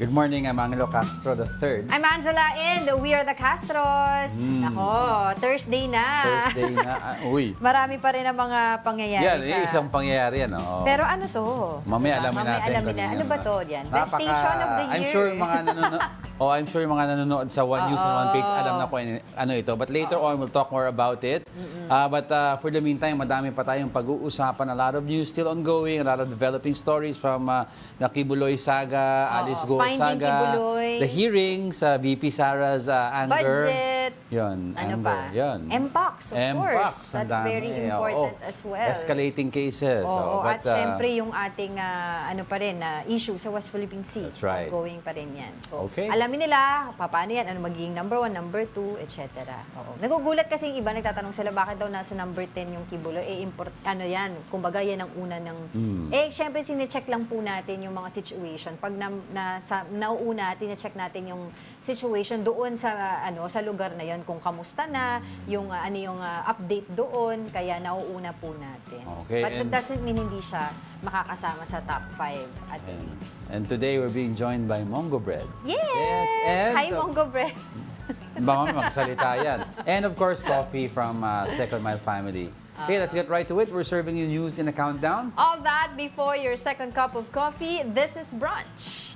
Good morning, I'm Angelo Castro III. I'm Angela and we are the Castros. Nako, Thursday na. Thursday na. Uy. Marami pa rin ang mga pangyayari Yan, isang pangyayari yan. Oh. Pero ano to? Mamaya alamin natin. Mamaya alamin na. Ano ba to yan? Best station of the year. I'm sure mga nanonood. I'm sure yung mga nanonood sa One News and One Page, alam na po ano ito. But later on, we'll talk more about it. But for the meantime, madami pa tayong pag-uusapan. A lot of news still ongoing, a lot of developing stories from the Quiboloy saga, Alice Guo saga, Quiboloy. the hearings, VP Sara's anger. Budget. Yun, Ano anger. pa? Yun. Mpox, of course. That's very important as well. Escalating cases. At syempre yung ating ano pa rin, issue sa West Philippine Sea. That's right. Ongoing pa rin yan. So, okay. alamin nila, paano yan, ano magiging number 1, number 2, etc. Nagugulat kasi yung iba, nagtatanong sila, bakit daw nasa number 10 yung Quiboloy? Ano yan, kumbaga yan ang una ng... Syempre, sinecheck lang po natin yung mga situation. Pag nauuna, tinecheck natin yung situation doon sa sa lugar na yon, kung kamusta na, yung yung update doon, kaya nauuna po natin. Okay, But that doesn't mean hindi siya makakasama sa top 5 at least. And today we're being joined by Mongo Bread. Yes! And Hi, Mongo Bread! Baka magsalita yan. And of course, coffee from Second Mile Family. Okay, let's get right to it. We're serving you news in a countdown. All that before your second cup of coffee. This is Brunch.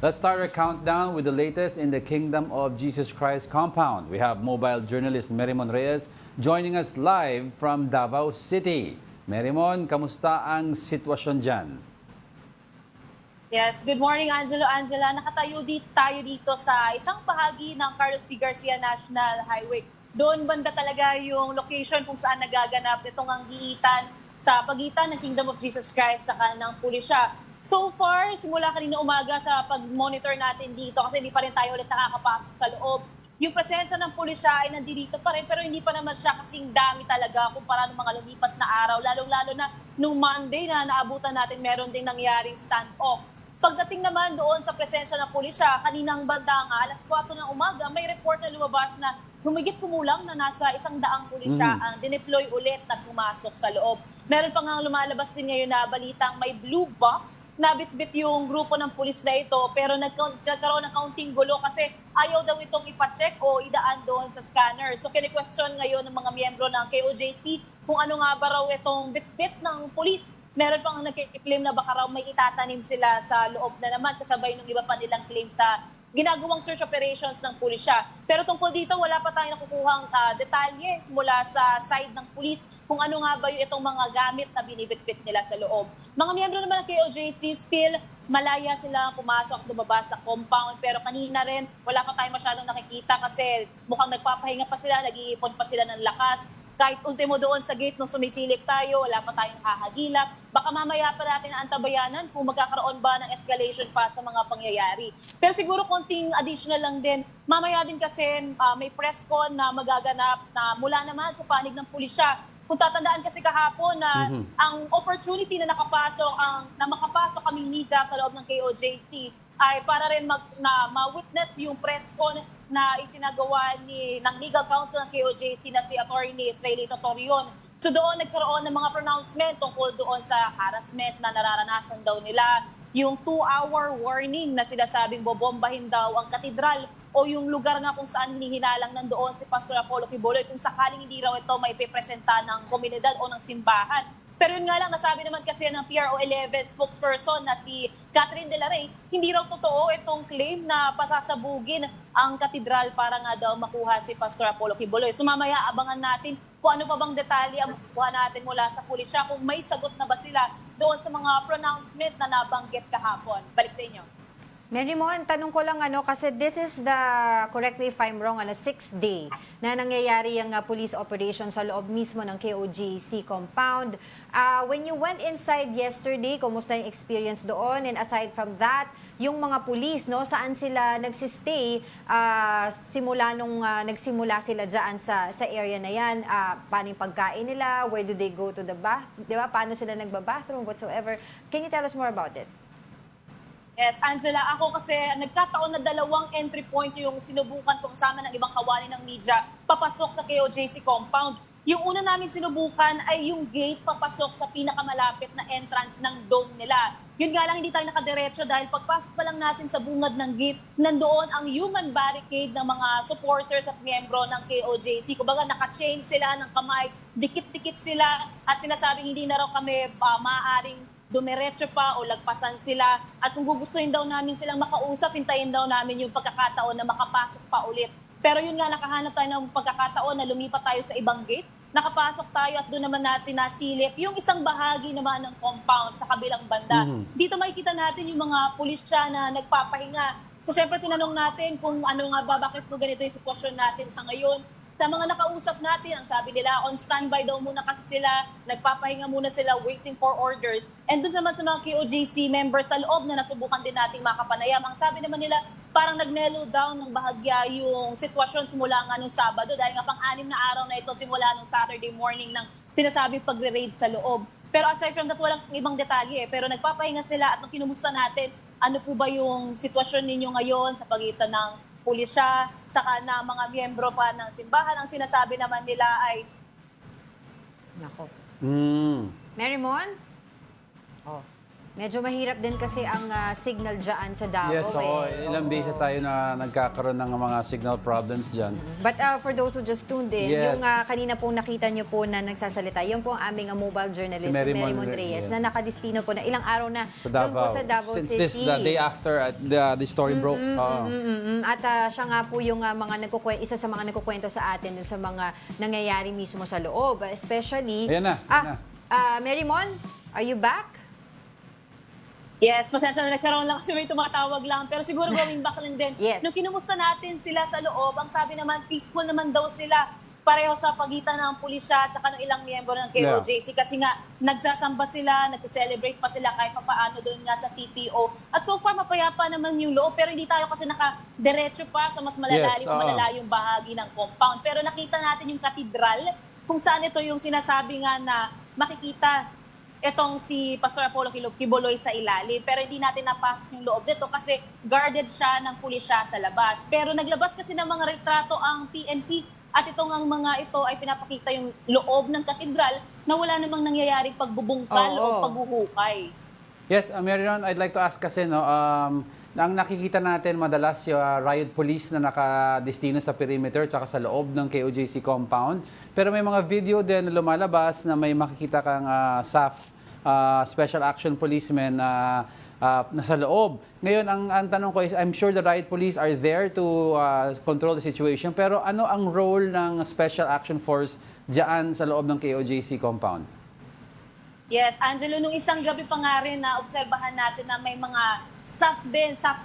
Let's start our countdown with the latest in the Kingdom of Jesus Christ compound. We have mobile journalist Merimon Reyes joining us live from Davao City. Merimon, kamusta ang sitwasyon dyan? Yes, good morning Angelo, Angela. Nakatayo tayo dito sa isang bahagi ng Carlos P. Garcia National Highway. Doon banda talaga yung location kung saan nagaganap itong anggiitan sa pagitan ng Kingdom of Jesus Christ at ng pulisya. So far, simula kanina umaga sa pag-monitor natin dito kasi hindi pa rin tayo ulit nakakapasok sa loob. Yung presensya ng pulisya ay nandito pa rin pero hindi pa naman siya kasing dami talaga kumpara ng mga lumipas na araw. Lalong-lalo na nung Monday na naabutan natin meron ding nangyaring standoff. Pagdating naman doon sa presensya ng pulisya, kaninang banda nga, alas 4 ng umaga, may report na lumabas na humigit kumulang na nasa 100 pulisya ang dineploy ulit na pumasok sa loob. Meron pa nga lumalabas din ngayon na balitang may blue box. Nabitbit yung grupo ng pulis na ito pero nagkaroon ng kaunting gulo kasi ayaw daw itong ipacheck o idaan doon sa scanner. So kini-question ngayon ng mga miyembro ng KOJC kung ano nga ba raw itong bitbit ng pulis. Meron pang nagkiklaim na baka raw may itatanim sila sa loob na naman kasabay ng iba pa nilang claim sa ginagawang search operations ng pulisya. Pero tungkol dito, wala pa tayong nakukuhang detalye mula sa side ng pulis kung ano nga ba yung itong mga gamit na binibitbit nila sa loob. Mga miyembro naman ng KOJC, still malaya sila pumasok, lumabas sa compound. Pero kanina rin, wala pa tayong masyadong nakikita kasi mukhang nagpapahinga pa sila, nag-iipon pa sila ng lakas. Kahit ultimo doon sa gate nung sumisilip tayo, wala pa tayong nakahagilap. Baka mamaya pa natin antabayanan kung magkakaroon ba ng escalation pa sa mga pangyayari. Pero siguro konting additional lang din. Mamaya din kasi may press con na magaganap na mula naman sa panig ng pulisya. Kung tatandaan kasi kahapon na ang opportunity na makapasok kaming media sa loob ng KOJC ay para rin ma-witness yung press con na isinagawa ng legal counsel ng KOJC na si Attorney Israelito Torion. So doon nagkaroon ng mga pronouncement tungkol doon sa harassment na nararanasan daw nila. Yung 2-hour warning na sinasabing bobombahin daw ang katedral o yung lugar na kung saan hinihinalang nandoon si Pastor Apollo Quiboloy kung sakaling hindi raw ito maipipresenta ng komunidad o ng simbahan. Pero yun nga lang, nasabi naman kasi ng PRO 11 spokesperson na si Catherine De La Rey, hindi raw totoo itong claim na pasasabugin ang katedral para nga daw makuha si Pastor Apollo Quiboloy. So mamaya abangan natin kung ano pa bang detalye ang makuha natin mula sa pulisya, kung may sagot na ba sila doon sa mga pronouncement na nabanggit kahapon. Balik sa inyo. Merimon, tanong ko lang kasi this is the, correct me if I'm wrong, 6th day na nangyayari ang police operation sa loob mismo ng KOJC compound. When you went inside yesterday, kumusta yung experience doon? And aside from that, yung mga police, no, saan sila nagsistay simula nung nagsimula sila dyan sa area na yan? Paano yung pagkain nila? Where do they go to the bath? Di ba? Paano sila nagba-bathroom? Whatsoever. Can you tell us more about it? Yes, Angela, ako kasi nagkataon na dalawang entry point yung sinubukan ko kasama ng ibang kawani ng media papasok sa KOJC compound. Yung una namin sinubukan ay yung gate papasok sa pinakamalapit na entrance ng dome nila. Yun nga lang hindi tayo nakadiretso dahil pagpasok pa lang natin sa bungad ng gate, nandoon ang human barricade ng mga supporters at miyembro ng KOJC. Kumbaga naka-chain sila ng kamay, dikit-dikit sila at sinasabing hindi na raw kami maaaring dumiretso pa o lagpasan sila. At kung gugustuhin daw namin silang makausap, hintayin daw namin yung pagkakataon na makapasok pa ulit. Pero yun nga, nakahanap tayo ng pagkakataon na lumipat tayo sa ibang gate. Nakapasok tayo at doon naman natin nasilip yung isang bahagi naman ng compound sa kabilang banda. Dito makikita natin yung mga pulisya na nagpapahinga. So syempre tinanong natin kung ano nga ba, bakit po ganito yung sitwasyon natin sa ngayon. Sa mga nakausap natin, ang sabi nila, on standby daw muna kasi sila, nagpapahinga muna sila, waiting for orders. And doon naman sa mga KOJC members sa loob na nasubukan din nating makapanayam, ang sabi naman nila, parang nag-mellow down ng bahagya yung sitwasyon simula nga nung Sabado dahil nga pang-anim na araw na ito simula nung Saturday morning ng sinasabing pagre-raid sa loob. Pero aside from that, walang ibang detalye. Pero nagpapahinga sila at nung kinumusta natin, ano po ba yung sitwasyon ninyo ngayon sa pagitan ng pulisya, tsaka na mga miyembro pa ng simbahan. Ang sinasabi naman nila ay... Nako. Mm. Marymon? Oh. Medyo mahirap din kasi ang signal dyan sa Davao. Yes, oo. Ilang Oo. beses tayo na nagkakaroon ng mga signal problems dyan. But for those who just tuned in, Yes. yung kanina pong nakita nyo po na nagsasalita, yun po ang aming mobile journalist, Si si Marymon Marymon Reyes, yes. na nakadistino po na ilang araw na Sa doon po Davao. sa Davao Since City. this the day after the story broke. Oo. At siya nga po yung isa sa mga nagkukwento sa atin dun sa mga nangyayari mismo sa loob. Especially... Ayan na, ayan Marymon, are you back? Yes, pasensya na nagkaroon lang kasi may tumatawag lang. Pero siguro going back lang din. Yes. Nung kinumusta natin sila sa loob, ang sabi naman, peaceful naman daw sila. Pareho sa pagitan ng pulisya at ng ilang miyembro ng KOJC. Kasi nga, nagsasamba sila, nagsiselebrate pa sila kahit paano doon nga sa TPO. At so far, mapayapa naman yung loob. Pero hindi tayo kasi naka-diretso pa sa mas malalalim o malalayong bahagi ng compound. Pero nakita natin yung katedral, kung saan ito yung sinasabi nga na makikita itong si Pastor Apollo Quiboloy sa ilalim. Pero hindi natin napasok yung loob dito kasi guarded siya ng pulisya sa labas. Pero naglabas kasi ng mga retrato ang PNP at itong ang mga ito ay pinapakita yung loob ng katedral na wala namang nangyayaring pagbubungkal o paghuhukay. Yes, Marion, I'd like to ask kasi, no, ang nakikita natin madalas yung riot police na nakadestino sa perimeter tsaka sa loob ng KOJC compound. Pero may mga video din na lumalabas na may makikita kang SAF, Special Action Policemen na nasa loob. Ngayon, ang tanong ko is, I'm sure the riot police are there to control the situation. Pero ano ang role ng Special Action Force diyan sa loob ng KOJC compound? Yes, Angelo, nung isang gabi pa nga rin na obserbahan natin na may mga SAF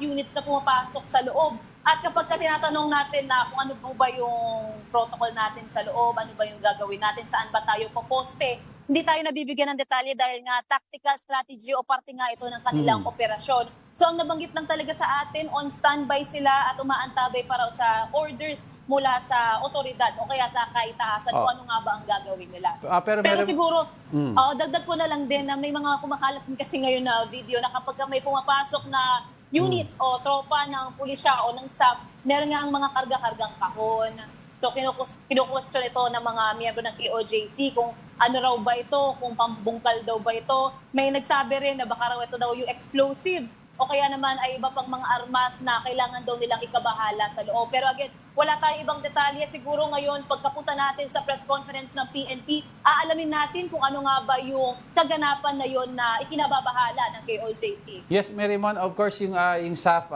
units na pumapasok sa loob. At kapag tinatanong natin na kung ano ba yung protocol natin sa loob, ano ba yung gagawin natin, saan ba tayo poposte, hindi tayo nabibigyan ng detalye dahil nga tactical strategy o parte nga ito ng kanilang operasyon. So ang nabanggit lang talaga sa atin, on standby sila at umaantabay para sa orders mula sa otoridad o kaya sa kaitaasan kung ano nga ba ang gagawin nila. Pero siguro, dagdag ko na lang din na may mga kumakalat din kasi ngayon na video na kapag may pumapasok na units o tropa ng pulisya o ng SAP, meron nga ang mga karga-kargang kahon. So kinu-question ito ng mga miyembro ng KOJC kung ano raw ba ito, kung pambungkal daw ba ito. May nagsabi rin na baka raw ito daw yung explosives o kaya naman ay iba pang mga armas na kailangan daw nilang ikabahala sa loob. Pero again, wala tayong ibang detalye. Siguro ngayon, pagkapunta natin sa press conference ng PNP, aalamin natin kung ano nga ba yung kaganapan na yon na ikinababahala ng KOJC. Yes, Marymon, of course, yung SAF,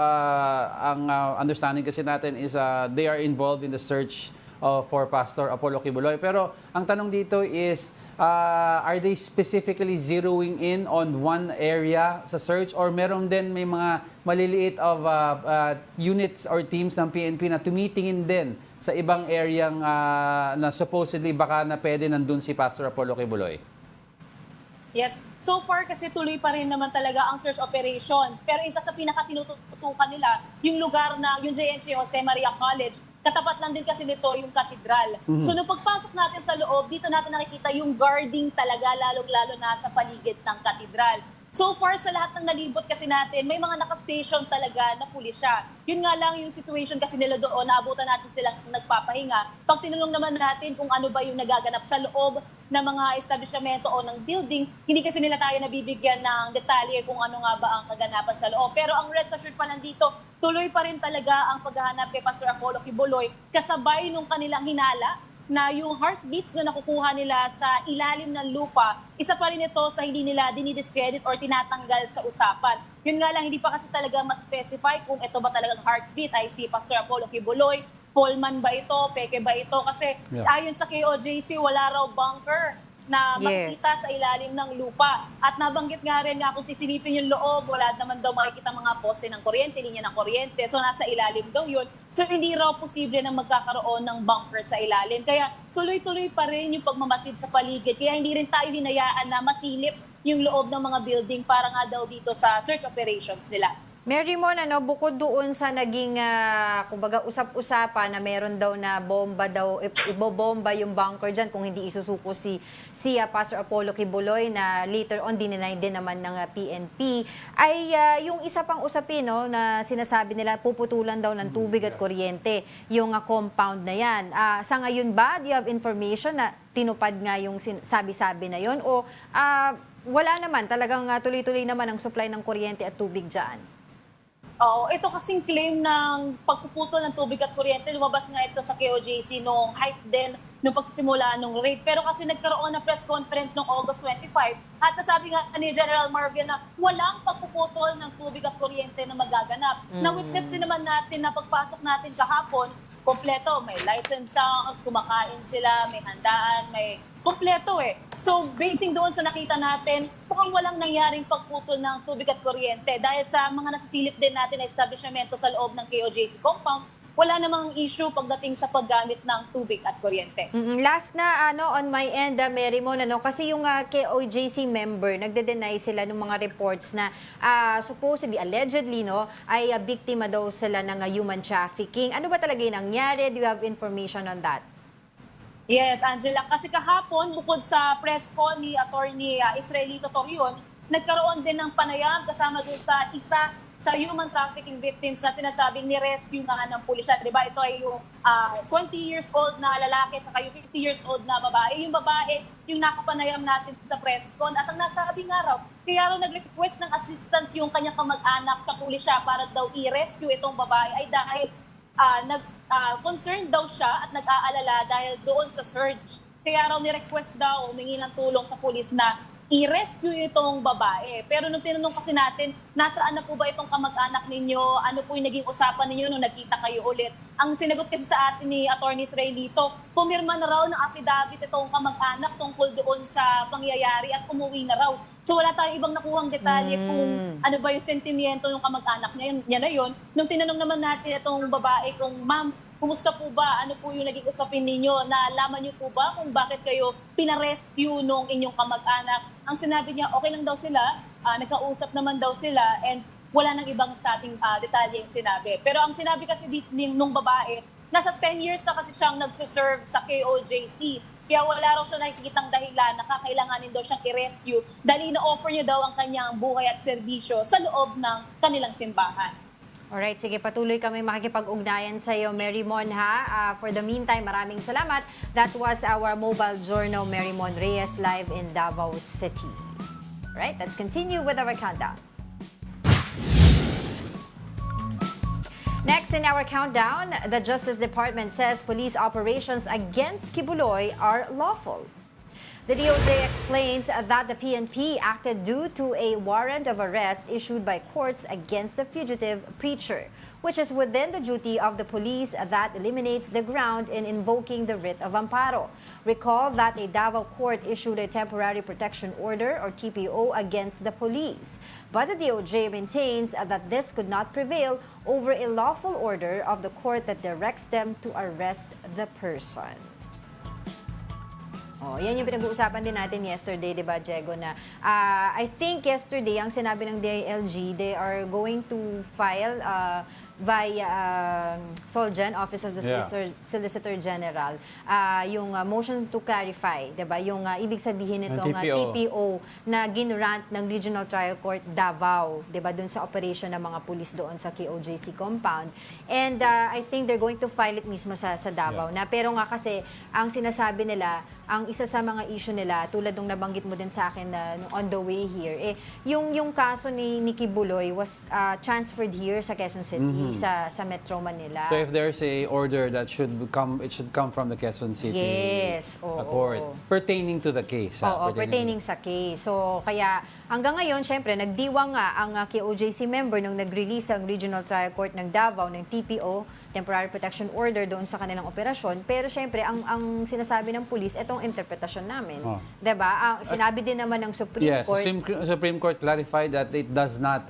ang understanding kasi natin is they are involved in the search for Pastor Apollo Quiboloy. Pero ang tanong dito is, are they specifically zeroing in on one area sa search or meron din may mga maliliit of units or teams ng PNP na tumitingin din sa ibang areang na supposedly baka na pwede nandun si Pastor Apollo Quiboloy? Yes. So far kasi tuloy pa rin naman talaga ang search operations. Pero isa sa pinakatinututukan nila, yung lugar na yung JNC Jose Maria College, katapat lang din kasi nito yung katedral. So nung pagpasok natin sa loob, dito natin nakikita yung guarding talaga, lalong-lalo na sa paligid ng katedral. So far, sa lahat ng nalibot kasi natin, may mga nakastation talaga na pulisya. Yun nga lang yung situation kasi nila doon, naabutan natin silang nagpapahinga. Pag tinanong naman natin kung ano ba yung nagaganap sa loob ng mga establishmento o ng building, hindi kasi nila tayo nabibigyan ng detalye kung ano nga ba ang kaganapan sa loob. Pero ang rest assured pa lang dito, tuloy pa rin talaga ang paghahanap kay Pastor Apollo Quiboloy kasabay nung kanilang hinala na yung heartbeats na nakukuha nila sa ilalim ng lupa, isa pa rin ito sa hindi nila dinidiscredit or tinatanggal sa usapan. Yun nga lang, hindi pa kasi talaga mas-specify kung ito ba talagang heartbeat ay si Pastor Apollo Quiboloy, Pullman ba ito, peke ba ito? Kasi ayon sa KOJC, wala raw bunker na makikita sa ilalim ng lupa. At nabanggit nga rin nga kung sisilipin yung loob, wala naman daw makikita mga poste ng kuryente, linya ng kuryente. So nasa ilalim daw yun. So hindi raw posible na magkakaroon ng bunker sa ilalim. Kaya tuloy-tuloy pa rin yung pagmamasid sa paligid. Kaya hindi rin tayo hinayaan na masilip yung loob ng mga building para nga daw dito sa search operations nila. Mary Mon, bukod doon sa naging, kumbaga, usap-usapan na meron daw na bomba daw, ibobomba yung bunker dyan kung hindi isusuko si Pastor Apollo Quiboloy na later on dinenay din naman ng PNP, ay yung isa pang usapin na sinasabi nila puputulan daw ng tubig at kuryente yung compound na yan. Sa ngayon ba, do you have information na tinupad nga yung sabi-sabi na yon o wala naman, talagang tuloy-tuloy naman ang supply ng kuryente at tubig dyan? Oo, ito kasing claim ng pagpuputol ng tubig at kuryente, lumabas nga ito sa KOJC nung hype din nung pagsisimula nung raid. Pero kasi nagkaroon ng press conference noong August 25 at nasabi nga ni General Marvin na walang pagpuputol ng tubig at kuryente na magaganap. Na-witness din naman natin na pagpasok natin kahapon, kompleto, may lights and sounds, kumakain sila, may handaan, may kompleto eh. So, basing doon sa nakita natin, mukhang walang nangyaring pagputol ng tubig at kuryente dahil sa mga nasisilip din natin na establishmento sa loob ng KOJC compound, wala namang issue pagdating sa paggamit ng tubig at kuryente. Last na on my end, Mary Mon, kasi yung KOJC member, nagde-deny sila ng mga reports na supposedly, allegedly, ay biktima daw sila ng human trafficking. Ano ba talaga yung nangyari? Do you have information on that? Yes, Angela. Kasi kahapon, bukod sa press call ni Attorney Israelito Torion, nagkaroon din ng panayam kasama doon sa isa sa human trafficking victims na sinasabing ni-rescue nga ng pulisya. Diba? Ito ay yung 20 years old na lalaki at yung 50 years old na babae. Yung babae, yung nakapanayam natin sa press con. At ang nasabi nga raw, kaya raw nag-request ng assistance yung kanyang kamag-anak sa pulisya para daw i-rescue itong babae ay dahil concerned daw siya at nag-aalala dahil doon sa surge. Kaya raw ni-request daw, humingi ng tulong sa pulis na i-rescue itong babae. Pero nung tinanong kasi natin, nasaan na po ba itong kamag-anak ninyo? Ano po yung naging usapan ninyo nung nagkita kayo ulit? Ang sinagot kasi sa atin ni Attorney Israelito, pumirma na raw ng affidavit itong kamag-anak tungkol doon sa pangyayari at umuwi na raw. So wala tayong ibang nakuhang detalye kung ano ba yung sentimiento ng kamag-anak niya na yun. Nung tinanong naman natin itong babae kung, ma'am, kumusta po ba? Ano po yung naging usapin ninyo? Nalaman niyo po ba kung bakit kayo pinarescue nung inyong kamag-anak? Ang sinabi niya, okay lang daw sila, nagkausap naman daw sila, and wala nang ibang sa ating detalye yung sinabi. Pero ang sinabi kasi nung babae, nasa 10 years na kasi siyang nagsuserve sa KOJC. Kaya wala raw siya nakikitang dahilan na kakailanganin daw siyang i-rescue dahil na-offer niya daw ang kanyang buhay at serbisyo sa loob ng kanilang simbahan. Alright, sige, patuloy kami makikipag-ugnayan sa iyo, Mary Mon, ha? For the meantime, maraming salamat. That was our mobile journal, Mary Mon Reyes, live in Davao City. Alright, let's continue with our countdown. Next in our countdown, the Justice Department says police operations against Quiboloy are lawful. The DOJ explains that the PNP acted due to a warrant of arrest issued by courts against the fugitive preacher, which is within the duty of the police that eliminates the ground in invoking the writ of amparo. Recall that a Davao court issued a temporary protection order or TPO against the police. But the DOJ maintains that this could not prevail over a lawful order of the court that directs them to arrest the person. Oh, yan yung pinag-uusapan din natin yesterday, di ba, Diego, na I think yesterday, ang sinabi ng DILG, they are going to file via Solgen, Office of the Yeah. Solicitor General, yung motion to clarify, 'di ba? Yung ibig sabihin nitong Ang TPO. TPO na ginrant ng Regional Trial Court Davao, 'di ba, doon sa operation ng mga pulis doon sa KOJC compound. And I think they're going to file it mismo sa Davao na, pero nga kasi ang sinasabi nila, ang isa sa mga issue nila, tulad nung nabanggit mo din sa akin na on the way here, yung kaso ni Quiboloy was transferred here sa Quezon City, sa Metro Manila. So if there's a order that it should come from the Quezon City Yes, Court pertaining to the case. Oo, pertaining sa case. So, kaya hanggang ngayon, syempre, nagdiwang nga ang KOJC member nung nag-release ang Regional Trial Court ng Davao ng TPO, Temporary Protection Order, doon sa kanilang operasyon. Pero syempre, ang sinasabi ng pulis, itong interpretasyon namin. Diba? Sinabi din naman ng Supreme Court. Yes, Supreme Court clarified that it does not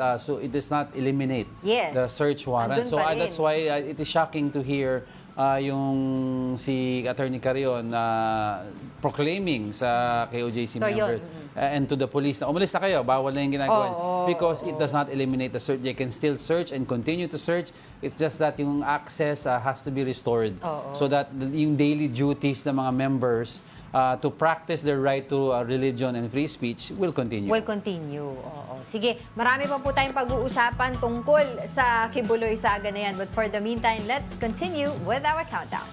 eliminate the search warrant. Andun So pa rin. that's why it is shocking to hear yung si Attorney Carion proclaiming sa KOJC member and to the police na umalis na kayo, bawal na yung ginagawa. Because it does not eliminate the search. They can still search and continue to search. It's just that yung access has to be restored so that yung daily duties ng mga members to practice their right to religion and free speech will continue. Will continue. Oo. Sige, marami pa po tayong pag-uusapan tungkol sa Quiboloy saga na yan. But for the meantime, let's continue with our countdown.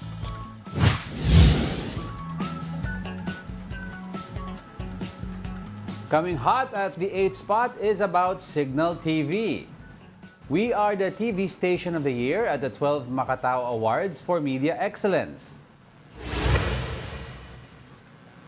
Coming hot at the 8th spot is about Cignal TV. We are the TV Station of the Year at the 12th Macatao Awards for Media Excellence.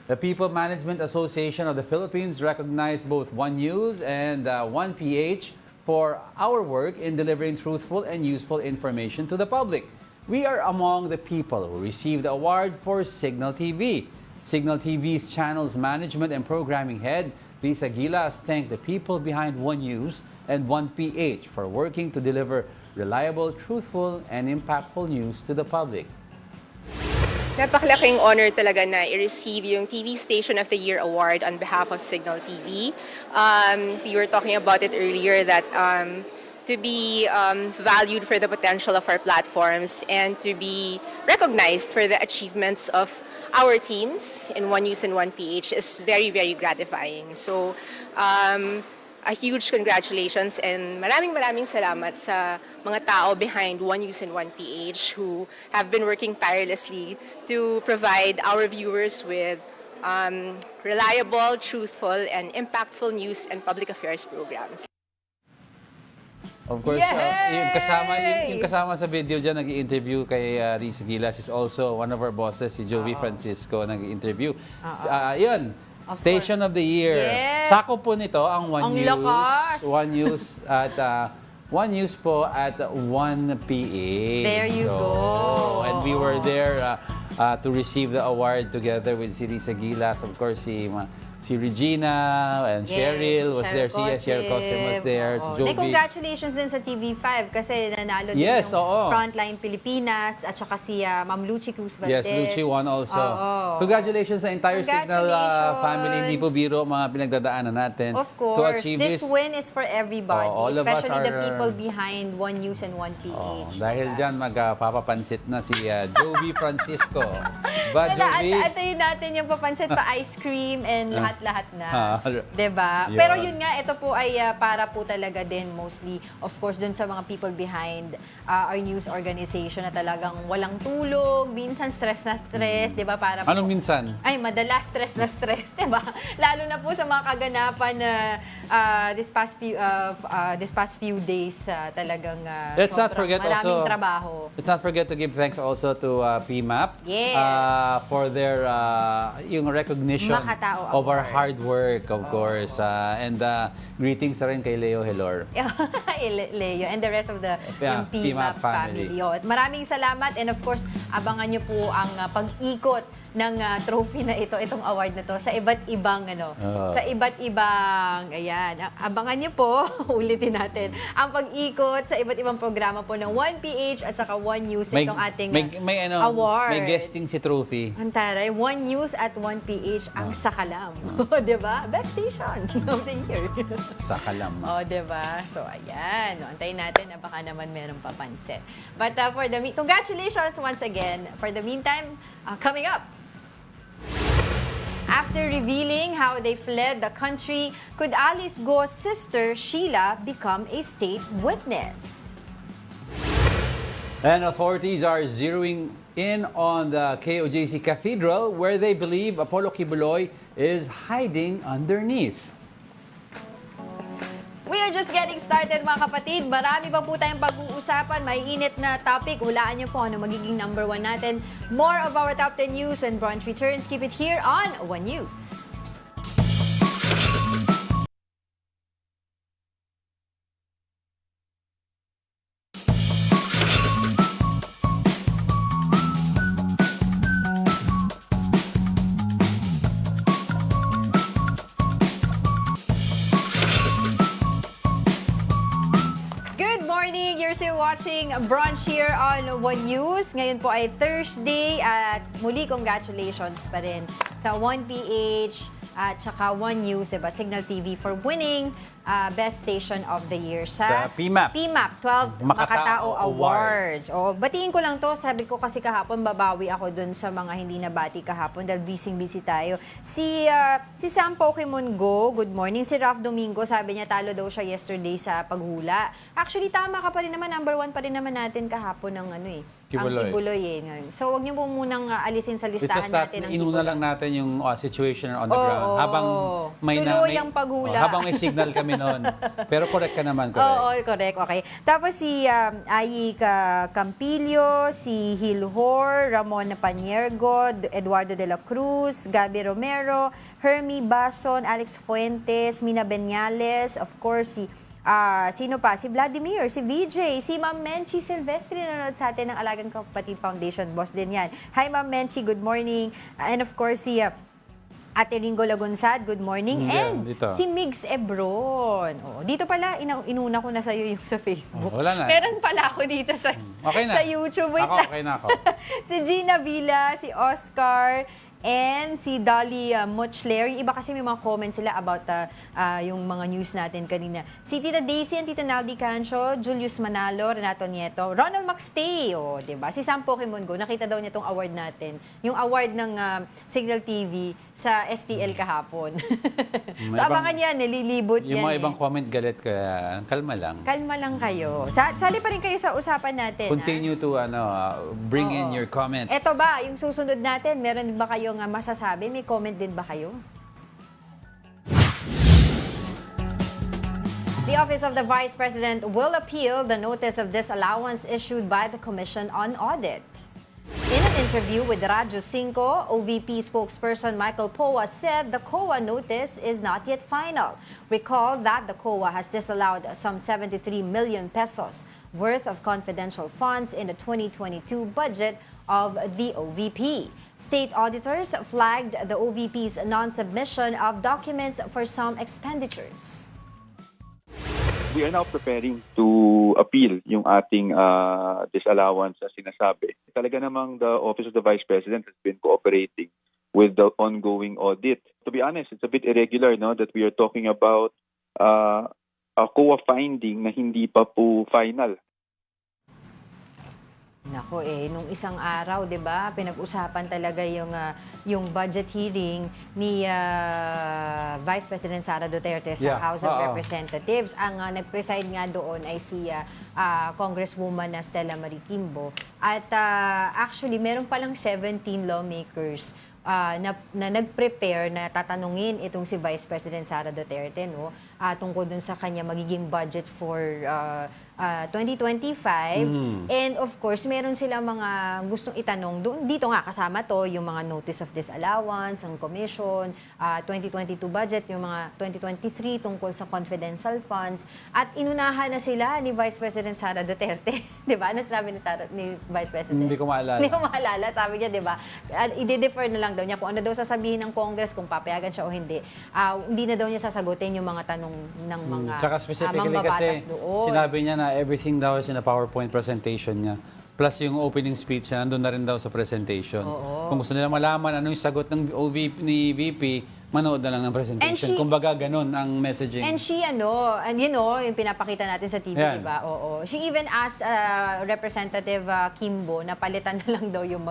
The People Management Association of the Philippines recognized both One News and One PH for our work in delivering truthful and useful information to the public. We are among the people who received the award for Cignal TV. Cignal TV's channels management and programming head, Lisa Gilas, thanked the people behind One News and One PH for working to deliver reliable, truthful, and impactful news to the public. Napakalaking honor talaga na i-receive yung TV Station of the Year Award on behalf of Cignal TV. We were talking about it earlier that to be valued for the potential of our platforms and to be recognized for the achievements of our teams in One News and One PH is very, very gratifying. So, a huge congratulations and maraming salamat sa mga tao behind One News and One PH who have been working tirelessly to provide our viewers with reliable, truthful, and impactful news and public affairs programs. Of course, yung kasama sa video dyan, nag-i-interview kay Lisa Gilas is also one of our bosses, si Joey Francisco, nag-i-interview. Yun, Station of the Year. Yes. Sako po nito ang One Ang News. lakas. One News at One News po at One PA. There you go. And we were there to receive the award together with si Lisa Gilas, of course si Regina and Cheryl was there. Cheryl Cosim was there. Si Jovi. Congratulations din sa TV5 kasi nanalo din Yes, yung Frontline Pilipinas at saka si Ma'am Lucy Cruz Valdez. Yes, Lucy won also. Congratulations sa entire Cignal family. Hindi po biro mga pinagdadaanan natin. Of course. To achieve this win is for everybody, all of us especially the are, people behind One News and One PH. Dahil dyan, magpapapansit na si Jovi Francisco. Ba, Jovi? Atayin natin yung papansit pa ice cream and lahat na. Diba? Yun. Pero yun nga, ito po ay para po talaga din mostly, of course, dun sa mga people behind our news organization na talagang walang tulog, minsan stress na stress, diba? Para po, Anong minsan? ay, madalas stress na stress, diba? Lalo na po sa mga kaganapan na this past few days talagang Let's not forget maraming also, trabaho. Let's not forget to give thanks also to PMAP Yes. for their yung recognition Makatao of our Award. hard work, of course. And greetings na rin kay Leo Helor. Leo and the rest of the yung PMAP PMAP family. At maraming salamat and of course, abangan nyo po ang pag-ikot trophy na ito, itong award na to sa iba't ibang sa iba't ibang abangan niyo po, ulitin natin ang pag-ikot sa iba't ibang programa po ng 1PH at saka 1 News itong ating award. May guesting si trophy. Ang taray, 1 News at 1PH ang sakalam. 'Di ba? Best station of the year. Sakalam. Di ba? So ayan, antayin natin na baka naman meron papansin. But congratulations once again. For the meantime, coming up. After revealing how they fled the country, could Alice Guo's sister Sheila become a state witness? And authorities are zeroing in on the KOJC Cathedral where they believe Apollo Quiboloy is hiding underneath. We are just getting started mga kapatid. Marami pa po tayong pag-uusapan. May init na topic. Hulaan niyo po ano magiging number 1 natin. More of our top 10 news when Brunch returns. Keep it here on 1 News. Watching Brunch here on 1 News. Ngayon po ay Thursday at muli congratulations pa rin sa 1PH at saka 1 News, diba? Cignal TV for winning Best Station of the Year sa PMAP. 12 Makatao Awards. Batiin ko lang to. Sabi ko kasi kahapon babawi ako dun sa mga hindi nabati kahapon dahil busy tayo. Si Sam Pokemon Go, good morning. Si Ralph Domingo, sabi niya talo daw siya yesterday sa paghula. Actually, tama ka pa rin naman. Number 1 pa rin naman natin kahapon ng Quiboloy. Ang Quiboloy So, wag niyo po munang alisin sa listahan natin. Inuna lang natin yung situation on the ground. Habang may tuluyang paghula. Habang may signal kami noon. Pero correct ka naman, correct. Oo, correct. Okay. Tapos si Ayi Campillo, si Hil Hor, Ramon Paniergo, Eduardo de la Cruz, Gabi Romero, Hermie Bason, Alex Fuentes, Mina Benyales, of course, sino pa? Si Vladimir, si VJ, si Ma'am Menchi Silvestre nanonood sa atin ng Alagang Kapatid Foundation. Boss din yan. Hi, Ma'am Menchi. Good morning. And of course, si Ate Ringo Lagunzad, good morning. And dito. Si Migs Ebron. Dito pala, inuna ko na sa'yo yung sa Facebook. Wala na. Meron pala ako dito sa YouTube. Wait lang. Okay na ako. Si Gina Villa, si Oscar, and si Dolly Muchler. Yung iba kasi may mga comments sila about yung mga news natin kanina. Si Tita Daisy and Tita Naldi Cancio, Julius Manalo, Renato Nieto, Ronald Maxtay, diba? Si Sam Pokemon Go, nakita daw niya itong award natin. Yung award ng Cignal TV sa STL kahapon. So abangan yan, nililibot yan. Yung mga ibang comment galit, kaya kalma lang. Kalma lang kayo. Sali pa rin kayo sa usapan natin. Continue to bring in your comments. Eto ba, yung susunod natin, meron din ba kayong masasabi? May comment din ba kayo? The Office of the Vice President will appeal the notice of disallowance issued by the Commission on Audit. In an interview with Radyo 5, OVP spokesperson Michael Poa said the COA notice is not yet final. Recall that the COA has disallowed some 73 million pesos worth of confidential funds in the 2022 budget of the OVP. State auditors flagged the OVP's non-submission of documents for some expenditures. We are now preparing to appeal yung ating disallowance na sinasabi. Talaga namang the Office of the Vice President has been cooperating with the ongoing audit. To be honest, it's a bit irregular that we are talking about a COA finding na hindi pa po final. Nako nung isang araw, 'di ba, pinag-usapan talaga yung budget hearing ni Vice President Sara Duterte sa House of Representatives. Ang nag-preside nga doon ay si Congresswoman na Stella Marie Kimbo. At actually, meron palang 17 lawmakers na nag-prepare na tatanungin itong si Vice President Sara Duterte tungkol dun sa kanya magiging budget for 2025. And of course, meron silang mga gustong itanong. Dito nga kasama to, yung mga notice of disallowance, ang commission, 2022 budget, yung mga 2023 tungkol sa confidential funds. At inunahan na sila ni Vice President Sara Duterte. Di ba? Ano sinabi ni Vice President? Hindi ko maalala. Hindi ko maalala. Sabi niya, di ba? I-defer na lang daw niya kung ano daw sasabihin ng Congress, kung papayagan siya o hindi. Hindi na daw niya sasagutin yung mga tanong ng mga Tsaka specifically mambabatas kasi doon. sinabi niya na everything daw is in a PowerPoint presentation niya. Plus yung opening speech niya, nandun na rin daw sa presentation. Kung gusto nila malaman ano yung sagot ng ni VP, manood na lang ng presentation. Kumbaga ganun ang messaging. And she, yung pinapakita natin sa TV, Yan. di ba? Oo. She even asked Representative Kimbo na palitan na lang daw yung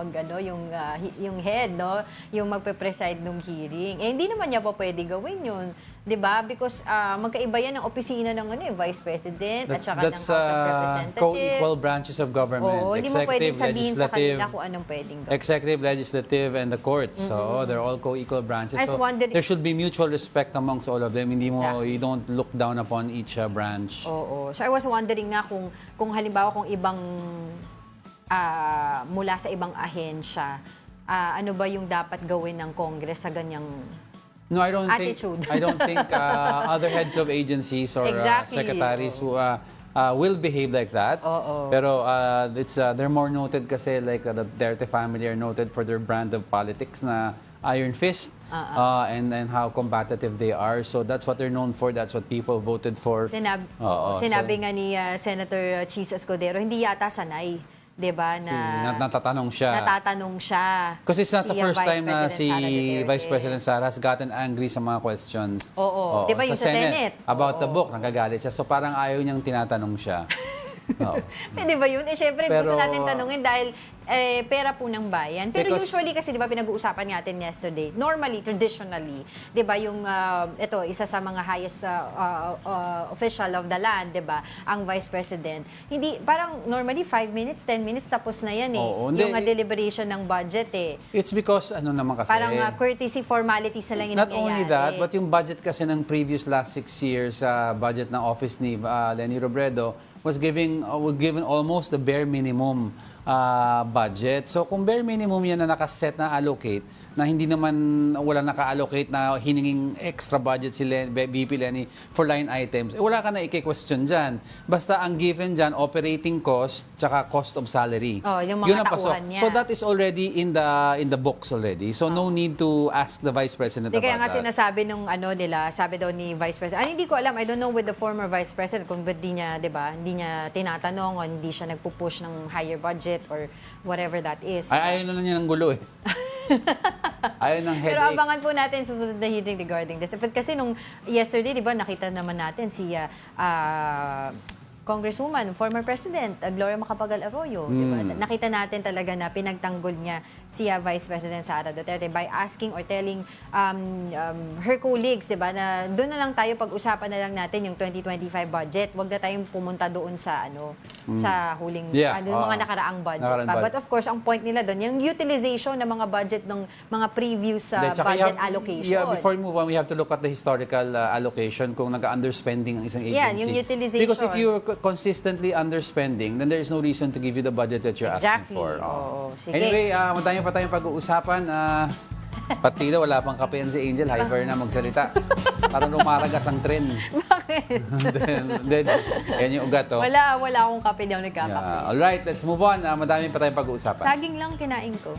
yung head, no? Yung magpe-preside ng hearing. Hindi naman niya pa pwede gawin yun. 'Di ba? Because magkaiba yan ng opisina ng Vice President at saka ng House of Representatives. Co-equal branches of government. Oo, hindi mo pwedeng sabihin sa legislative, kanila kung anong pwedeng gawin. executive, legislative, and the courts. So they're all co-equal branches. I was So wondering- there should be mutual respect amongst all of them. Hindi mo, Exactly. you don't look down upon each branch. Oo. So I was wondering nga kung halimbawa kung ibang mula sa ibang ahensya, ano ba yung dapat gawin ng Congress sa ganyang No, I don't attitude. think. I don't think other heads of agencies or Exactly. secretaries who will behave like that. Oo. Pero they're more noted kasi like the Duterte family are noted for their brand of politics na iron fist and how combative they are. So that's what they're known for. That's what people voted for. Sinabi nga ni Senator Chis Escudero, hindi yata sanay, 'di ba, na Natatanong siya. Kasi it's not the first time na si Vice President Sara has gotten angry sa mga questions. Oo. Di ba yung sa Senate? About the book, nagagalit siya. So parang ayaw niyang tinatanong siya. Oo. Pwede ba yun? Siyempre, gusto Pero- natin tanungin dahil pera po ng bayan. Pero Because- usually kasi, di ba, pinag-uusapan natin yesterday, normally, traditionally, di ba, yung, ito, isa sa mga highest official of the land, di ba, ang Vice President, hindi, parang normally 5 minutes, 10 minutes, tapos na yan eh. Oo, hindi. Yung deliberation ng budget eh. It's because ano naman kasi. Parang courtesy formalities na lang yung Not only that, but yung budget kasi ng previous last 6 years, budget ng office ni Leni Robredo was given almost the bare minimum budget. So kung bare minimum yan na nakaset na allocate, na hindi naman wala naka-allocate na hininging extra budget si VP Leni for line items, wala ka na i-question dyan. Basta ang given dyan, operating cost, tsaka cost of salary. Yung mga Yun ang pasok. tauhan niya. So that is already in the books already. So no need to ask the Vice President Di about kaya nga that. sinasabi nung nila, sabi daw ni Vice President, hindi ko alam, I don't know with the former Vice President kung ba't di niya, di ba, hindi niya tinatanong o hindi siya nagpupush ng higher budget or whatever that is. Ayaw na niya ng gulo eh. Ayaw ng headache. Pero abangan po natin sa susunod na hearing regarding this. But kasi nung yesterday, di ba, nakita naman natin si Congresswoman, former President, Gloria Macapagal Arroyo. Di ba? Nakita natin talaga na pinagtanggol niya si Vice President Sara Duterte by asking or telling her colleagues, di ba, na doon na lang tayo pag-usapan na lang natin yung 2025 budget. Huwag na tayong pumunta doon sa sa huling mga nakaraang budget. But of course, ang point nila doon, yung utilization ng mga budget ng mga previous budget allocation. Yeah, before we move on, we have to look at the historical allocation kung nag-underspending ang isang agency. Yeah, yung utilization. Because if you're consistently underspending, then there is no reason to give you the budget that you're asking for. Oo, sige. Anyway, madami pa tayong pag-uusapan. Pati daw, wala pang kape yan si Angel. Hyper na magsalita. Parang lumaragas ang tren. Bakit? then, yan yung ugat, oh. Wala akong kape daw nagkakape. Yeah. Alright, let's move on. Madami pa tayong pag-uusapan. Saging lang kinain ko.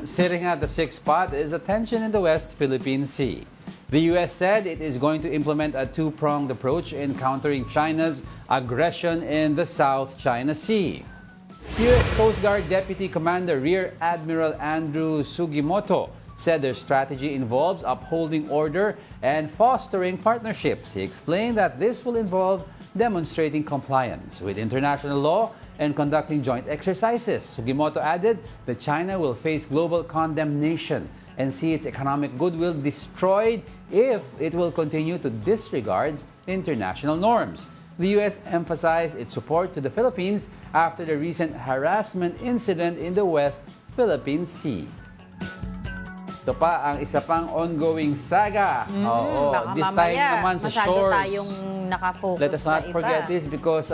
Sitting at the sixth spot is the tension in the West Philippine Sea. The U.S. said it is going to implement a two-pronged approach in countering China's aggression in the South China Sea. U.S. Coast Guard Deputy Commander Rear Admiral Andrew Sugimoto said their strategy involves upholding order and fostering partnerships. He explained that this will involve demonstrating compliance with international law and conducting joint exercises. Sugimoto added that China will face global condemnation and see its economic goodwill destroyed if it will continue to disregard international norms. The U.S. emphasized its support to the Philippines after the recent harassment incident in the West Philippine Sea. Ito pa ang isa pang ongoing saga. Oo, Baka this time mamaya naman sa masyado shores. tayong nakafocus Let us not sa iba. forget this because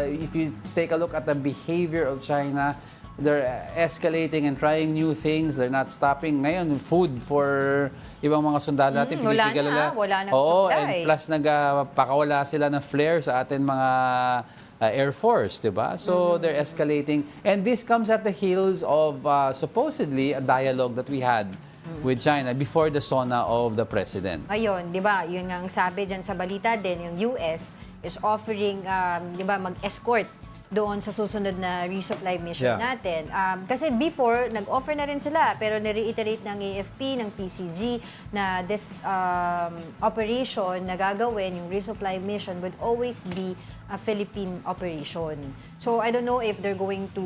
if you take a look at the behavior of China, they're escalating and trying new things. They're not stopping. Ngayon, food for ibang mga sundalo natin. Wala pinipigilan na, nila. wala nang Oo, supply. and plus nagpakawala sila ng flare sa atin mga Air Force, di ba? So they're escalating. And this comes at the heels of supposedly a dialogue that we had with China before the SONA of the President. Ngayon, di ba, yun nga ang sabi dyan sa balita din, yung US is offering, di ba, mag-escort doon sa susunod na resupply mission natin. Kasi before, nag-offer na rin sila, pero na-reiterate ng AFP, ng PCG, na this operation na gagawin, yung resupply mission, would always be a Philippine operation. So, I don't know if they're going to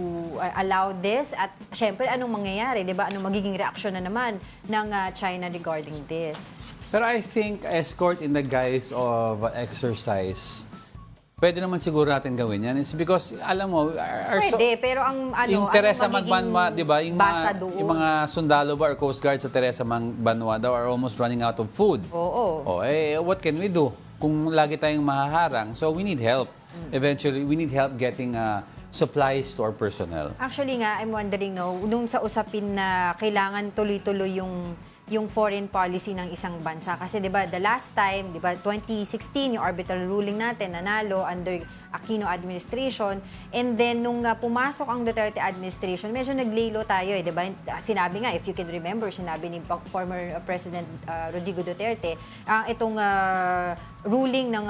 allow this. At syempre, anong mangyayari? Diba? Anong magiging reaksyon na naman ng China regarding this? Pero I think escort in the guise of exercise, pwede naman siguro natin gawin yan. It's because, alam mo, Pwede, pero ang ano, yung Teresa magiging Magbanwa, di ba? basa doon? Yung mga sundalo ba or Coast Guard sa Teresa Magbanwa daw are almost running out of food. Oo. What can we do kung lagi tayong mahaharang? So we need help. Eventually, we need help getting supplies to our personnel. Actually nga, I'm wondering, no, nung sa usapin na kailangan tuloy-tuloy yung foreign policy ng isang bansa. Kasi 'di ba, the last time, 'di ba, 2016 yung arbitral ruling natin nanalo under Aquino administration, and then nung pumasok ang Duterte administration, medyo naglaylo tayo, 'di ba? Sinabi nga, if you can remember, sinabi ni former President Rodrigo Duterte, itong ruling ng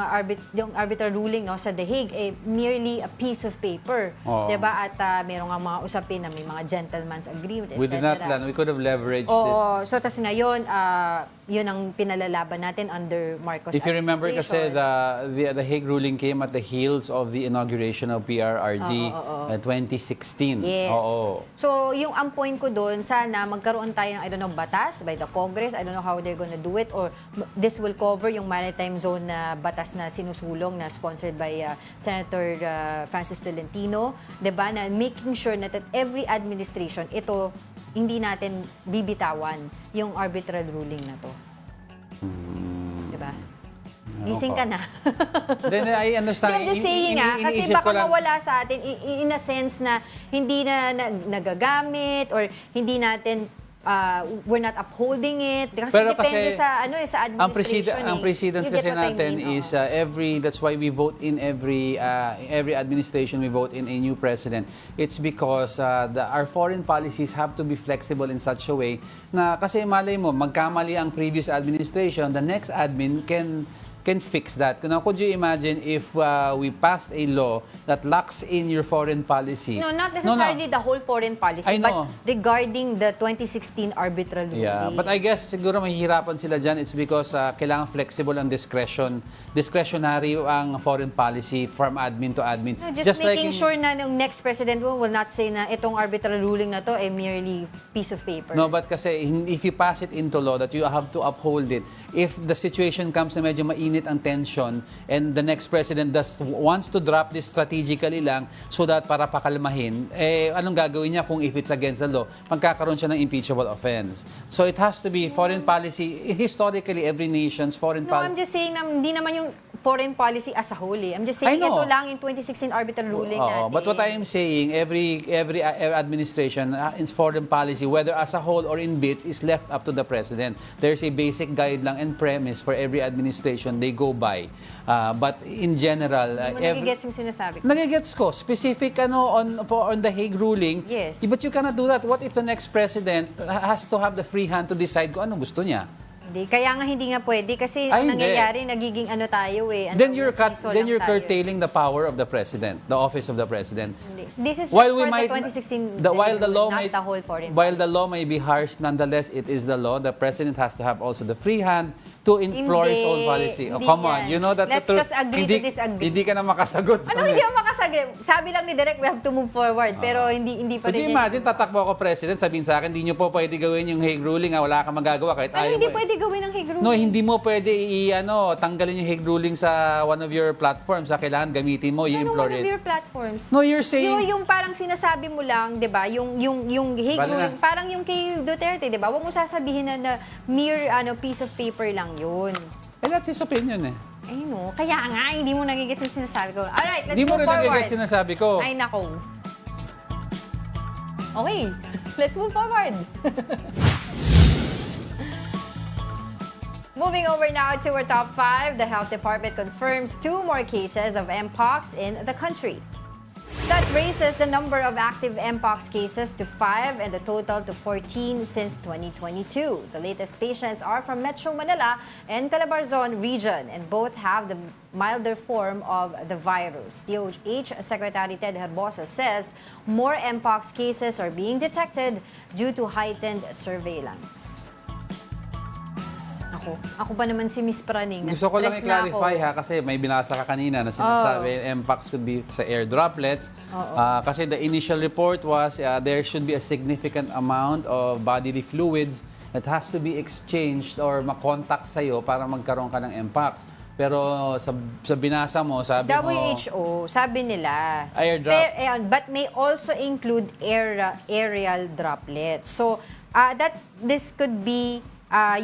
yung arbitral ruling, no, sa The Hague, merely a piece of paper, 'di ba? At merong nga mga usapin na may mga gentleman's agreement, etc. We did not plan. We could have leveraged this. Oo. So, tas ngayon, yun ang pinalalaban natin under Marcos If you remember kasi administration. the Hague ruling came at the heels of the inauguration of PRRD 2016. Yes. Oo. So, yung ang point ko doon, sana magkaroon tayo ng, I don't know, batas by the Congress. I don't know how they're gonna do it, or this will cover yung maritime zone na batas na sinusulong na sponsored by Senator Francis Tolentino, 'di ba? Na making sure na that every administration, ito hindi natin bibitawan yung arbitral ruling na to. 'Di ba? Gising ka na. Then I understand. I'm just saying kasi iniisip baka ko lang- mawala sa atin in a sense na hindi na nagagamit or hindi natin we're not upholding it. Kasi Pero depende kasi sa sa administration. ang precedence You get kasi what I natin mean? is that's why we vote in every administration we vote in a new president. It's because our foreign policies have to be flexible in such a way na kasi malay mo magkamali ang previous administration, the next admin can fix that. Now, could you imagine if we passed a law that locks in your foreign policy? No, not necessarily the whole foreign policy, I know. but regarding the 2016 arbitral ruling. Yeah, but I guess siguro mahihirapan sila dyan. It's because kailangan flexible ang discretionary ang foreign policy from admin to admin. No, just making sure na yung next president will not say na itong arbitral ruling na to ay merely piece of paper. No, but kasi if you pass it into law that you have to uphold it, if the situation comes na medyo mainit ang tension and the next president wants to drop this strategically lang so that para pakalmahin, anong gagawin niya kung if it's against the law? Magkakaroon siya ng impeachable offense. So it has to be foreign policy. Historically, every nation's foreign No, I'm policy. just saying na hindi naman yung foreign policy as a whole. I'm just saying I know. ito lang yung 2016 arbitral ruling Oo, natin. but what I am saying, every administration in foreign policy, whether as a whole or in bits, is left up to the president. There's a basic guide lang and premise for every administration they go by. But in general, Hindi mo nagigets yung sinasabi ko. nagigets ko. Specific on the Hague ruling. Yes. But you cannot do that. What if the next president has to have the free hand to decide kung anong gusto niya? Hindi. Kaya nga hindi nga pwede kasi Ay, ang hindi. nangyayari, nagiging ano tayo Then you're nasiso then lang you're tayo. curtailing the power of the president, the office of the president. Hindi. This is just While for we might, the 2016 while the law not may, the whole foreign while the law may be harsh, nonetheless, it is the law. The president has to have also the free hand to implore his own Hindi. policy. Oh, Hindi come on. yan. You know that's Let's the truth. just agree hindi, to disagree. Hindi ka na makasagot. Ano hindi ako makasagot? Sabi lang ni Direk, we have to move forward. Pero hindi pa Could rin you imagine, tatakbo ako president, sabihin sa akin, hindi nyo po pwede gawin yung Hague ruling, wala kang magagawa kahit Ano ayaw hindi mo. pwede gawin ng Hague ruling? No, hindi mo pwede tanggalin yung Hague ruling sa one of your platforms. Kailangan gamitin mo, Ano i-implore one of it. your platforms? No, you're saying... Yung parang sinasabi mo lang, 'di ba? Yung Hague Bale na. ruling, parang yung kay Duterte, 'di ba? Huwag mo sasabihin na mere piece of paper lang 'yun. that's his opinion eh. Ay no, kaya nga hindi mo nagigets yung sinasabi ko. Alright, let's Hindi mo move rin forward. nagigets sinasabi ko. Ay nako. Okay, let's move forward. Moving over now to our top 5, the Health Department confirms 2 more cases of Mpox in the country. That raises the number of active Mpox cases to 5 and the total to 14 since 2022. The latest patients are from Metro Manila and Calabarzon region, and both have the milder form of the virus. DOH Secretary Ted Herbosa says more Mpox cases are being detected due to heightened surveillance. Ako pa naman si Miss Praning. Gusto ko lang Na-stress na i-clarify ako. kasi may binasa ka kanina na sinasabi Mpox could be sa air droplets. Kasi the initial report was there should be a significant amount of bodily fluids that has to be exchanged or makontak sa'yo para magkaroon ka ng Mpox. Pero sa binasa mo, sabi mo... WHO, sabi nila, Air drop. but may also include aerial droplets. So, this could be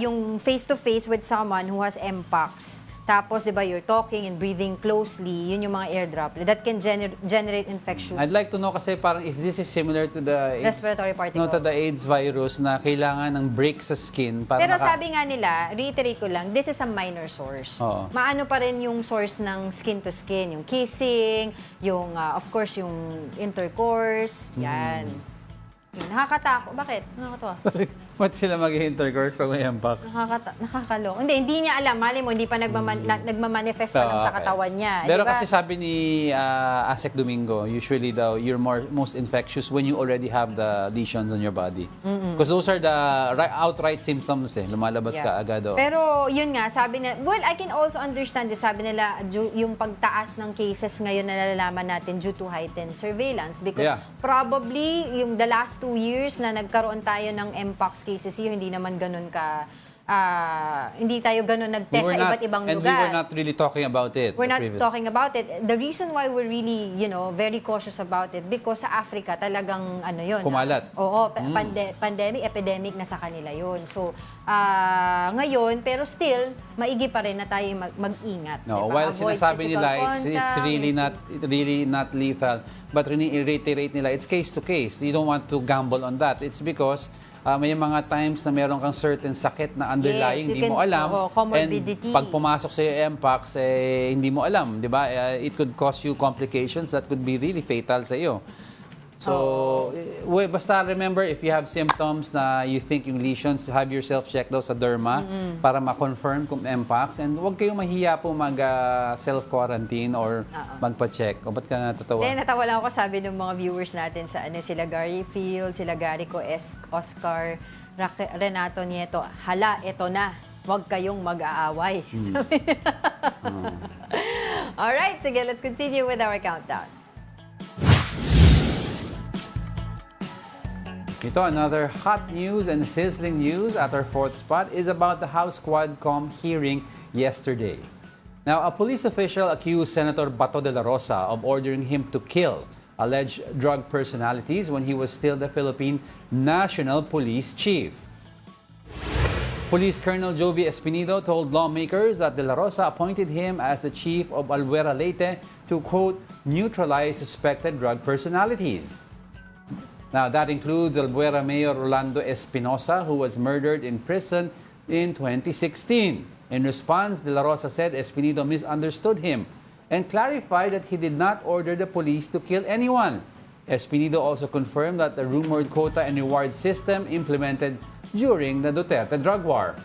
yung face-to-face with someone who has Mpox. Tapos, di ba, you're talking and breathing closely, yun yung mga air droplet that can generate infectious. I'd like to know kasi parang if this is similar to the AIDS, Respiratory particle. to the AIDS virus na kailangan ng break sa skin para Pero sabi nga nila, reiterate ko lang, this is a minor source. Oo. Maano pa rin yung source ng skin to skin, yung kissing, yung of course yung intercourse, yan. Nakakatakot. Bakit? Nakakatawa. Ba't sila mag-intercourse pag may Mpox? Nakakalong. Hindi niya alam. Mali mo, hindi pa nagmamanifest pa lang sa Okay. katawan niya. Pero Di ba? kasi sabi ni Asek Domingo, usually daw, you're most infectious when you already have the lesions on your body. Because those are the outright symptoms eh. Lumalabas Yeah. ka agad. Oh. Pero yun nga, sabi na, well, I can also understand, sabi nila, yung pagtaas ng cases ngayon na nalalaman natin due to heightened surveillance. Because Yeah. probably, yung the last 2 years na nagkaroon tayo ng Mpox cases here, hindi naman ganun hindi tayo ganun nag-test sa iba't ibang and lugar. we were not really talking about it. We're not previous. talking about it. The reason why we're really, very cautious about it, because sa Africa talagang yun. Kumalat. Oo, pandemic, epidemic na sa kanila yun. So, ngayon, pero still, maigi pa rin na tayo mag-ingat. No, diba? while Avoid sinasabi physical nila it's contact, really not lethal, but reiterate nila it's case to case. You don't want to gamble on that. It's because may mga times na meron kang certain sakit na underlying, Yes, hindi mo alam. comorbidity. And pag pumasok sa Mpox, hindi mo alam, di ba? It could cause you complications that could be really fatal sa iyo. So, basta remember, if you have symptoms na you think yung lesions, have yourself checked daw sa derma para ma-confirm kung Mpox. And huwag kayong mahiya po mag-self-quarantine or magpa-check. O ba't ka natatawa? natawa lang ako, sabi ng mga viewers natin sa sila Gary Field, sila Garico Oscar, Renato Nieto, hala, eto na. Huwag kayong mag-aaway. Sabi Alright, sige, let's continue with our countdown. Ito, another hot news and sizzling news at our fourth spot is about the House Quadcom hearing yesterday. Now, a police official accused Senator Bato de la Rosa of ordering him to kill alleged drug personalities when he was still the Philippine National Police Chief. Police Colonel Jovi Espinido told lawmakers that de la Rosa appointed him as the chief of Albuera Leyte to, quote, neutralize suspected drug personalities. Now, that includes Albuera Mayor Rolando Espinosa, who was murdered in prison in 2016. In response, De La Rosa said Espinido misunderstood him and clarified that he did not order the police to kill anyone. Espinido also confirmed that the rumored quota and reward system implemented during the Duterte drug war.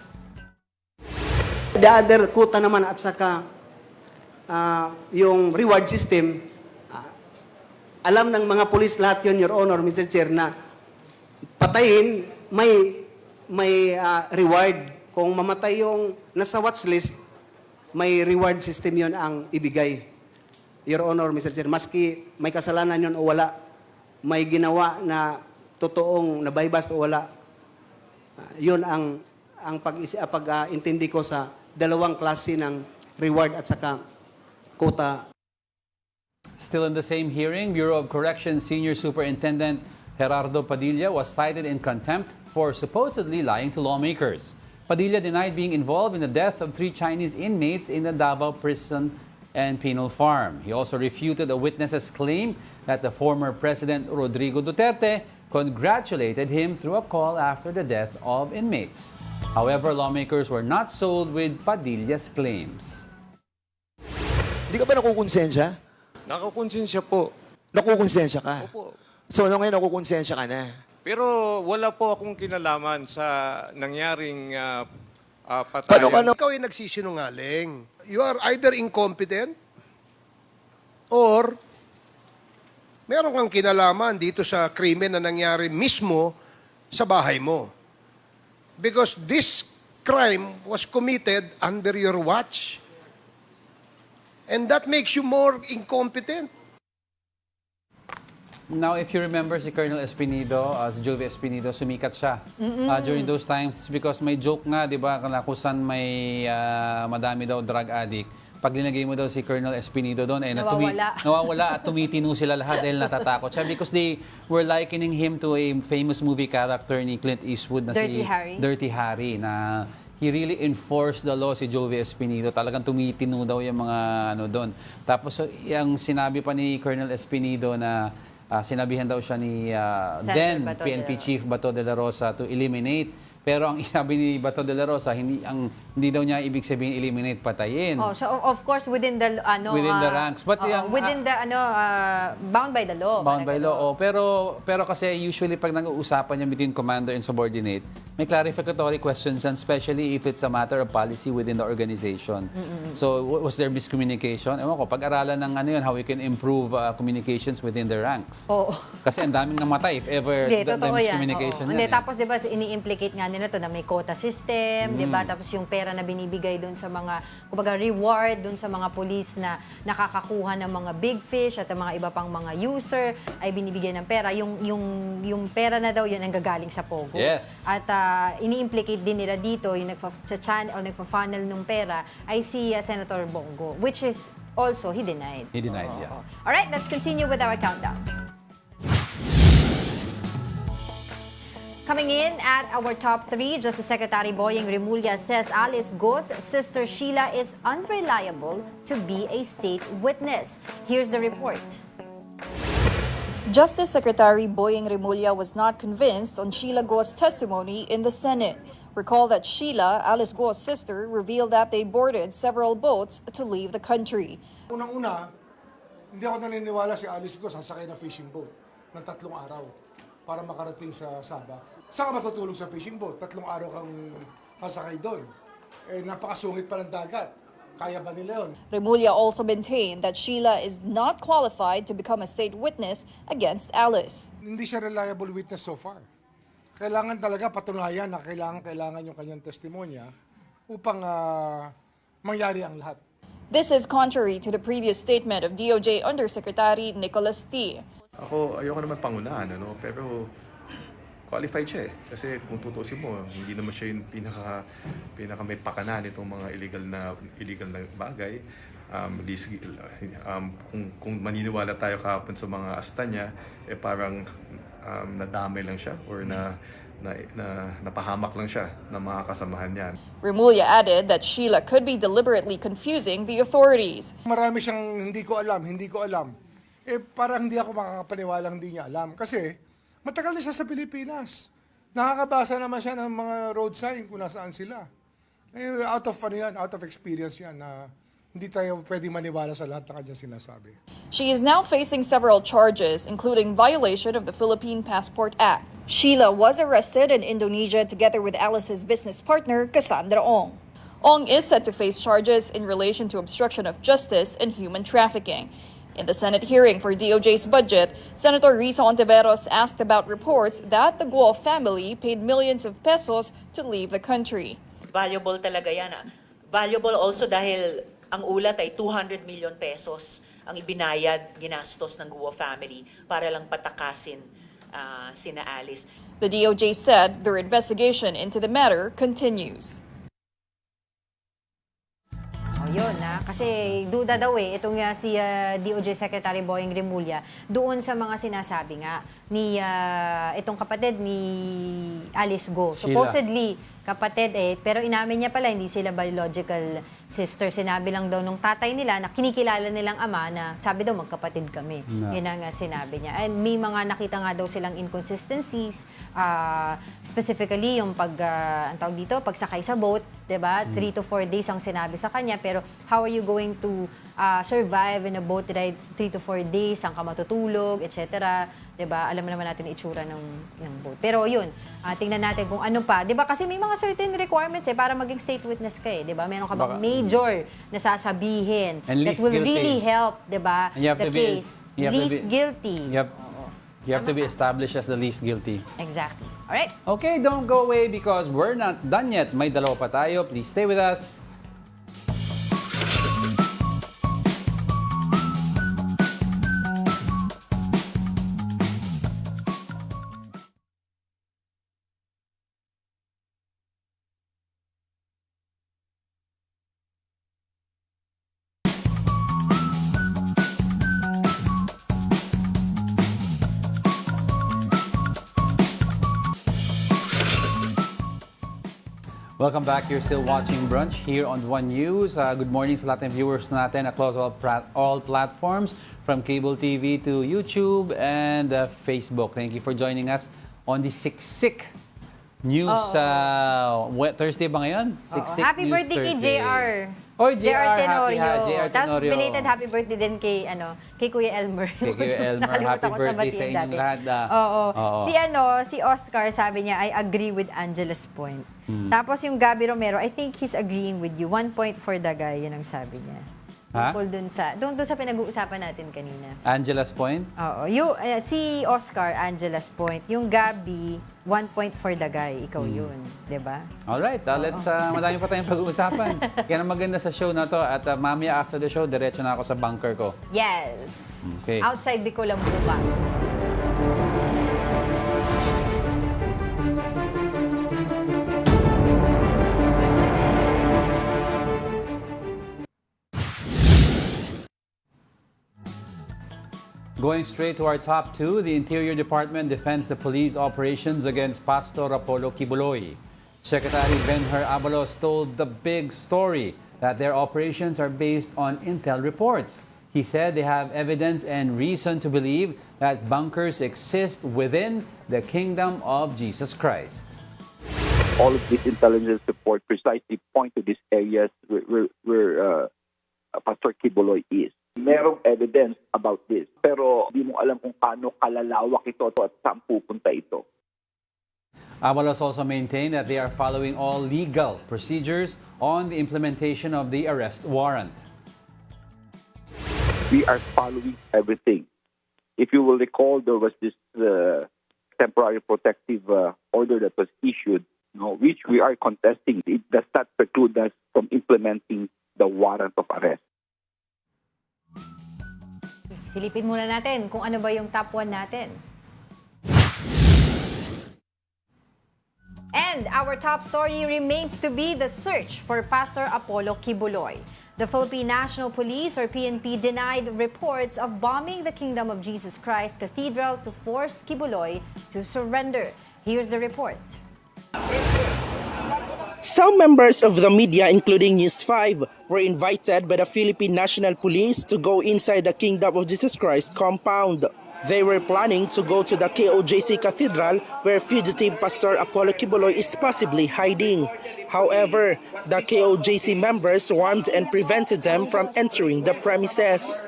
The other quota naman at saka yung reward system, alam ng mga pulis lahat yun, Your Honor, Mr. Chair, na patayin, may reward Kung mamatay yung nasa watch list, may reward system yon ang ibigay. Your Honor, Mr. Chair, maski may kasalanan yon o wala, may ginawa na totoong nabaybas o wala, yun ang pag-intindi ko sa dalawang klase ng reward at saka quota. Still in the same hearing, Bureau of Corrections Senior Superintendent Gerardo Padilla was cited in contempt for supposedly lying to lawmakers. Padilla denied being involved in the death of 3 Chinese inmates in the Davao Prison and Penal Farm. He also refuted a witness's claim that the former President Rodrigo Duterte congratulated him through a call after the death of inmates. However, lawmakers were not sold with Padilla's claims. Hindi ka ba nakukonsensya? Nakakonsensya po. Nakukonsensya ka? Opo. So, ano ngayon nakukonsensya ka na? Pero wala po akong kinalaman sa nangyaring Paano patayan. ka Ikaw ay nagsisinungaling. You are either incompetent or meron kang kinalaman dito sa krimen na nangyari mismo sa bahay mo. Because this crime was committed under your watch. And that makes you more incompetent. Now, if you remember si Colonel Espinido, si Jove Espinido, sumikat siya during those times. It's because may joke nga, di ba, kung saan may madami daw drug addict. Pag linagay mo daw si Colonel Espinido doon, nawawala at tumitino sila lahat dahil natatakot siya because they were likening him to a famous movie character ni Clint Eastwood na Dirty si Harry. Dirty Harry, na he really enforced the law, si Jove Espinido. Talagang tumitino daw yung mga ano doon. Tapos yung sinabi pa ni Colonel Espinido na sinabihan daw siya ni then Bato PNP de la Chief Bato de la Rosa to eliminate. Pero ang sabi ni Bato de la Rosa, hindi daw niya ibig sabihin eliminate, patayin. Oh, so of course within the Within the ranks. But within the bound by the law. Bound by Parang law. Oh, pero kasi usually pag nag-uusapan niya between commander and subordinate, may clarificatory questions yan, especially if it's a matter of policy within the organization. So was there miscommunication? Ewan ko, pag-aralan ng ano yun, how we can improve communications within the ranks. Oo. Kasi ang daming namatay if ever Hindi, the totoo yan. miscommunication Oo. yan. Hindi, eh. tapos di ba ini-implicate nga nila to na may quota system, di ba? Tapos yung pera na binibigay doon sa mga, kumbaga reward doon sa mga police na nakakakuha ng mga big fish at ang mga iba pang mga user ay binibigyan ng pera. Yung pera na daw yun ang gagaling sa Pogo. Yes. At ini-implicate din nila dito yung nagpa-funnel ng pera ay si Senator Bongo, which is also he denied. He denied, Oo. yeah. All right, let's continue with our countdown. Coming in at our top 3, Justice Secretary Boyeng Remulla says Alice Guo's sister Sheila is unreliable to be a state witness. Here's the report. Justice Secretary Boyeng Remulla was not convinced on Sheila Guo's testimony in the Senate. Recall that Sheila, Alice Guo's sister, revealed that they boarded several boats to leave the country. Unang-una, hindi ako naniniwala si Alice Guo sasakay na fishing boat ng 3 araw para makarating sa Sabah. Saan ka matutulog sa fishing boat? 3 araw kang sasakay doon. Eh, napakasungit pa ng dagat. Kaya ba nila yun? Remulla also maintained that Sheila is not qualified to become a state witness against Alice. Hindi siya reliable witness so far. Kailangan talaga patunayan na kailangan yung kanyang testimonya upang mangyari ang lahat. This is contrary to the previous statement of DOJ Undersecretary Nicholas T. Ako, ayoko naman pangunahan, pero qualified siya eh. Kasi kung tutuusin mo, hindi naman siya yung pinaka may pakanan itong mga illegal na bagay. Kung maniniwala tayo kahapon sa mga asta niya, parang nadamay lang siya or napahamak lang siya ng mga kasamahan niya. Remulla added that Sheila could be deliberately confusing the authorities. Marami siyang hindi ko alam. Eh, parang hindi ako makakapaniwalang hindi niya alam. Kasi, matagal na siya sa Pilipinas. Nakakabasa naman siya ng mga road sign kung nasaan sila. Eh, out of experience yan na hindi tayo pwedeng maniwala sa lahat ng kanyang sinasabi. She is now facing several charges, including violation of the Philippine Passport Act. Sheila was arrested in Indonesia together with Alice's business partner, Cassandra Ong. Ong is set to face charges in relation to obstruction of justice and human trafficking. In the Senate hearing for DOJ's budget, Senator Risa Ontiveros asked about reports that the Guo family paid millions of pesos to leave the country. Valuable talaga yan. Valuable also dahil ang ulat ay 200 million pesos ang ibinayad, ginastos ng Guo family para lang patakasin sina Alice. The DOJ said their investigation into the matter continues. Yun kasi duda daw itong si DOJ Secretary Boying Rimulya doon sa mga sinasabi nga ni itong kapatid ni Alice Guo. Supposedly kapatid pero inamin niya pala hindi sila biological sister. Sinabi lang daw nung tatay nila na kinikilala nilang ama na sabi daw magkapatid kami. No. Yun ang sinabi niya. And may mga nakita nga daw silang inconsistencies, specifically yung ang tawag dito, pagsakay sa boat, 'di ba? 3 to 4 days ang sinabi sa kanya, pero how are you going to survive in a boat ride 3 to 4 days? Saan ka matutulog, etc. 'Di ba? Alam naman natin ang itsura ng boat. Pero yun, tingnan natin kung ano pa. 'Di ba? Kasi may mga certain requirements para maging state witness ka 'di ba? Meron ka bang major na sasabihin that will really help, 'di ba? The case. Least guilty. You have to be established as the least guilty. Exactly. All right. Okay, don't go away because we're not done yet. May dalawa pa tayo. Please stay with us. Welcome back. You're still watching Brunch here on One News. Good morning sa lahat ng viewers natin across all platforms, from cable TV to YouTube and Facebook. Thank you for joining us on the Siksik News. Thursday ba ngayon? Siksik Happy News birthday kay Thursday. JR. Oy, JR Tenorio. JR Tapos Tenorio. belated happy birthday din kay Kuya Elmer. Kay Kuya Elmer, happy birthday sa inyong lahat. Oo. Si Oscar sabi niya, I agree with Angela's point. Tapos yung Gabby Romero, I think he's agreeing with you. 1 point for the guy, yun ang sabi niya. Tungkol doon sa pinag-uusapan natin kanina. Angela's point? Oo. Si Oscar, Angela's point. Yung Gabby, 1 point for the guy. Ikaw yun. Diba? Alright, madami pa tayong pag-uusapan. Kaya na maganda sa show na to. At mamaya after the show, diretso na ako sa bunker ko. Yes. Okay. Outside Bicolambu pa. Going straight to our top two, the Interior Department defends the police operations against Pastor Apollo Quiboloy. Secretary Benher Abalos told the big story that their operations are based on intel reports. He said they have evidence and reason to believe that bunkers exist within the kingdom of Jesus Christ. All of these intelligence reports precisely point to these areas where Pastor Quiboloy is. Merong evidence about this, pero di mo alam kung paano kalalawak ito at saan pupunta ito. Abalos also maintained that they are following all legal procedures on the implementation of the arrest warrant. We are following everything. If you will recall, there was this temporary protective order that was issued, which we are contesting. It does not preclude us from implementing the warrant of arrest. Silipin muna natin kung ano ba yung top 1 natin. And our top story remains to be the search for Pastor Apollo Quiboloy. The Philippine National Police or PNP denied reports of bombing the Kingdom of Jesus Christ Cathedral to force Quiboloy to surrender. Here's the report. Some members of the media, including News 5, were invited by the Philippine National Police to go inside the Kingdom of Jesus Christ compound. They were planning to go to the KOJC Cathedral where fugitive Pastor Apollo Quiboloy is possibly hiding. However, the KOJC members warned and prevented them from entering the premises.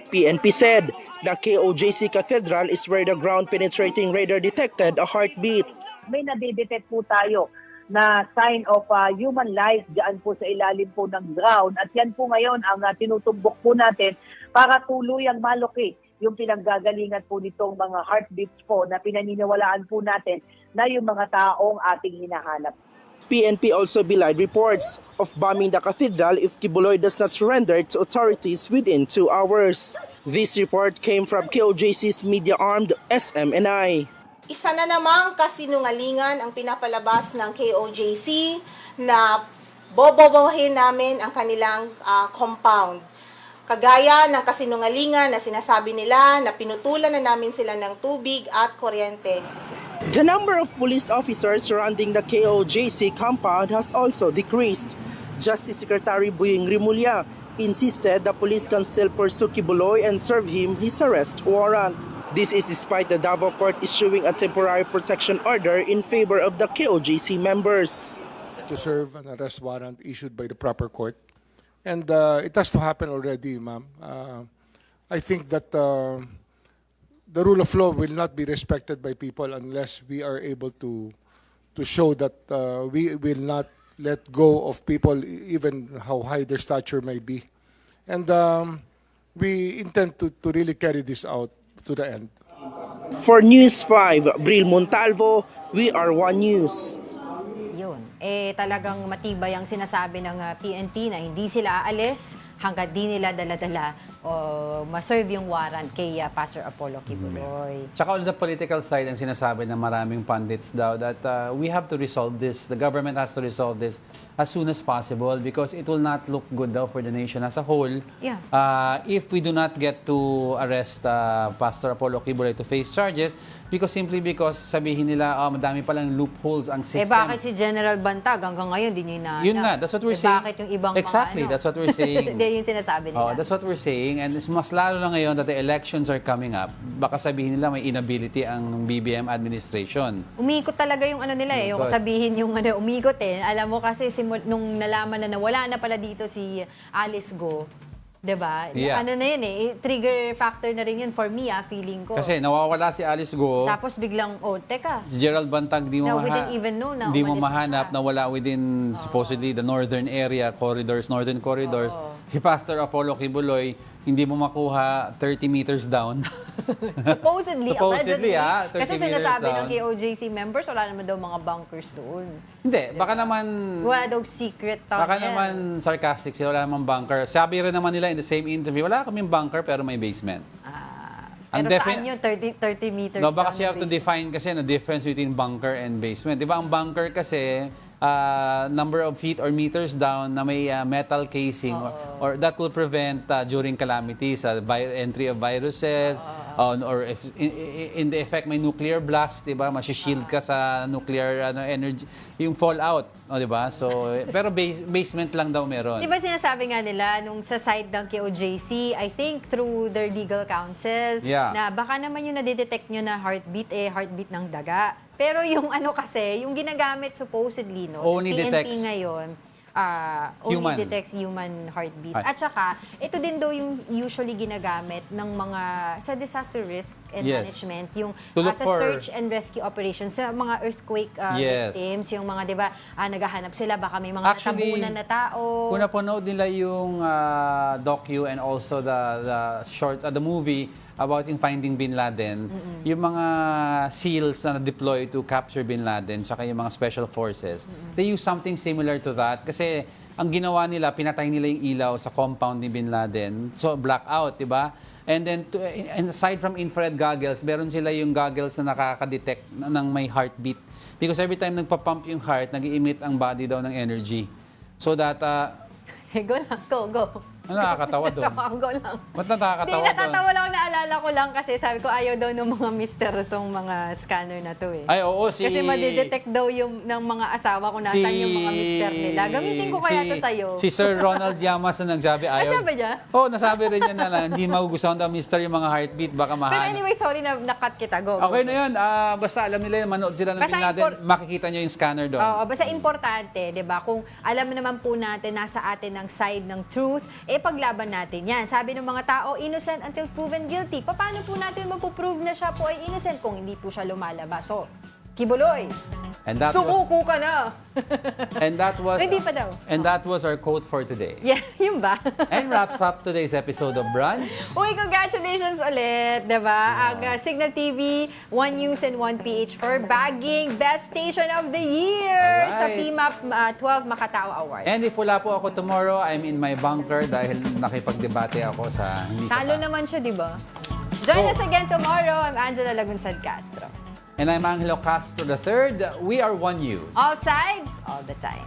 PNP said the KOJC Cathedral is where the ground-penetrating radar detected a heartbeat. May nadidetect po tayo na sign of human life diyan po sa ilalim po ng ground. At yan po ngayon ang tinutumbok po natin para tuluyang malocate yung pinanggagalingan po nitong mga heartbeats po na pinaniniwalaan po natin na yung mga taong ating hinahanap. PNP also belied reports of bombing the cathedral if Quiboloy does not surrender to authorities within 2 hours. This report came from KOJC's media-armed SMNI. Isa na namang kasinungalingan ang pinapalabas ng KOJC na bobobohin namin ang kanilang compound. Kagaya ng kasinungalingan na sinasabi nila na pinutulan na namin sila ng tubig at kuryente. The number of police officers surrounding the KOJC compound has also decreased. Justice Secretary Buying Rimulya insisted the police can still pursue Quiboloy and serve him his arrest warrant. This is despite the Davao court issuing a temporary protection order in favor of the KOJC members. To serve an arrest warrant issued by the proper court. And it has to happen already, ma'am. I think that the rule of law will not be respected by people unless we are able to show that we will not let go of people, even how high their stature may be. And we intend to really carry this out to the end. For News 5, Bril Montalvo, we are One News. Yun. Talagang matibay ang sinasabi ng PNP na hindi sila aalis hanggat di nila dala-dala o ma-serve yung warrant kay Pastor Apollo Quiboloy. Tsaka on the political side, ang sinasabi ng maraming pundits daw that we have to resolve this, the government has to resolve this as soon as possible because it will not look good daw for the nation as a whole. Yeah. If we do not get to arrest Pastor Apollo Quiboloy to face charges simply because sabihin nila, madami palang loopholes ang system. Bakit si General Bantag hanggang ngayon di niyo inaanap? Yun nga, that's what we're saying. Bakit yung ibang exactly, mga that's what we're saying. Hindi yung sinasabi nila. That's what we're saying. And mas lalo na ngayon that the elections are coming up, baka sabihin nila may inability ang BBM administration. Umikot talaga yung ano nila yung sabihin yung umikot Alam mo kasi nung nalaman na wala na pala dito si Alice Guo, 'di ba? Yeah. Ano na yun trigger factor na rin yun for me feeling ko. Kasi nawawala si Alice Guo. Tapos biglang teka. Si Gerald Bantag We didn't even know na hindi mo umalis mahanap siya. na wala within supposedly the northern area northern corridors. Si Pastor Apollo Quiboloy hindi mo makuha 30 meters down. Supposedly, allegedly. 30 Kasi meters sinasabi down. ng KOJC members, wala naman daw mga bunkers doon. Hindi, baka naman... Wala daw secret tunnel. Baka naman sarcastic sila, wala namang bunker. Sabi rin naman nila in the same interview, wala kaming bunker pero may basement. Pero saan yun? 30 meters no, down baka you have to basement. define kasi the difference between bunker and basement. Di ba ang bunker kasi, number of feet or meters down na may metal casing or that will prevent during calamities, entry of viruses, or if in the effect may nuclear blast, di ba? Masishield ka sa nuclear energy, yung fallout, di ba? So, pero basement lang daw meron. Di ba sinasabi nga nila nung sa side ng KOJC, I think through their legal counsel, na baka naman yung nadidetect nyo na heartbeat, heartbeat ng daga. Pero yung kasi, yung ginagamit supposedly, Only PNP detects ngayon, only detects human heartbeats. At saka, ito din daw yung usually ginagamit ng mga sa disaster risk and management, yung sa search and rescue operations, sa mga earthquake victims, yung mga, di ba, naghahanap sila, baka may mga natabunan na tao. Kung napanood nila yung docu and also the movie about yung finding Bin Laden, yung mga SEALs na na-deploy to capture Bin Laden, tsaka yung mga special forces, they use something similar to that. Kasi ang ginawa nila, pinatay nila yung ilaw sa compound ni Bin Laden. So, blackout, di ba? And then, and aside from infrared goggles, meron sila yung goggles na nakaka-detect ng may heartbeat. Because every time nagpa-pump yung heart, nag-i-emit ang body daw ng energy. So that... Go lang, go. Ano nakakatawa doon? Go lang. Ba't nakakatawa doon? Hindi, natatawa lang, naalala ko lang kasi sabi ko ayaw daw ng mga mister itong mga scanner na to Ay, oo, Kasi madidetect daw yung ng mga asawa kung nasan yung mga mister nila. Gamitin ko kaya to sa'yo. Si Sir Ronald Llamas na nagsabi ayaw. Nasabi niya? Oo, nasabi rin niya na hindi magugustuhan daw mister yung mga heartbeat, baka mahanap. Pero anyway, sorry na nakat kita. Go. Okay na yun. Basta alam nila, manood sila ng Bin Laden, makikita nyo yung scanner doon. Oo, basta importante, di ba? Kung alam naman po natin, nasa atin ang side ng truth, paglaban natin yan. Sabi ng mga tao, innocent until proven guilty. Paano po natin mapuprove na siya po ay innocent kung hindi po siya lumalabas? So, Quiboloy. And that was, Sumuko ka na. and that was Hindi pa daw. And that was our quote for today. Yeah, yun ba? And wraps up today's episode of Brunch. Uy, congratulations ulit, diba? Ang Cignal TV, 1 News and 1 PH for bagging Best Station of the Year sa Alright. PMAP 12 Makatao Awards. And if wala po ako tomorrow, I'm in my bunker dahil nakipagdebate ako sa hindi Talo sa naman siya, diba? Join Oh. us again tomorrow. I'm Angela Lagunzad-Castro. And I'm Angelo Castro III. We are One News. All sides, all the time.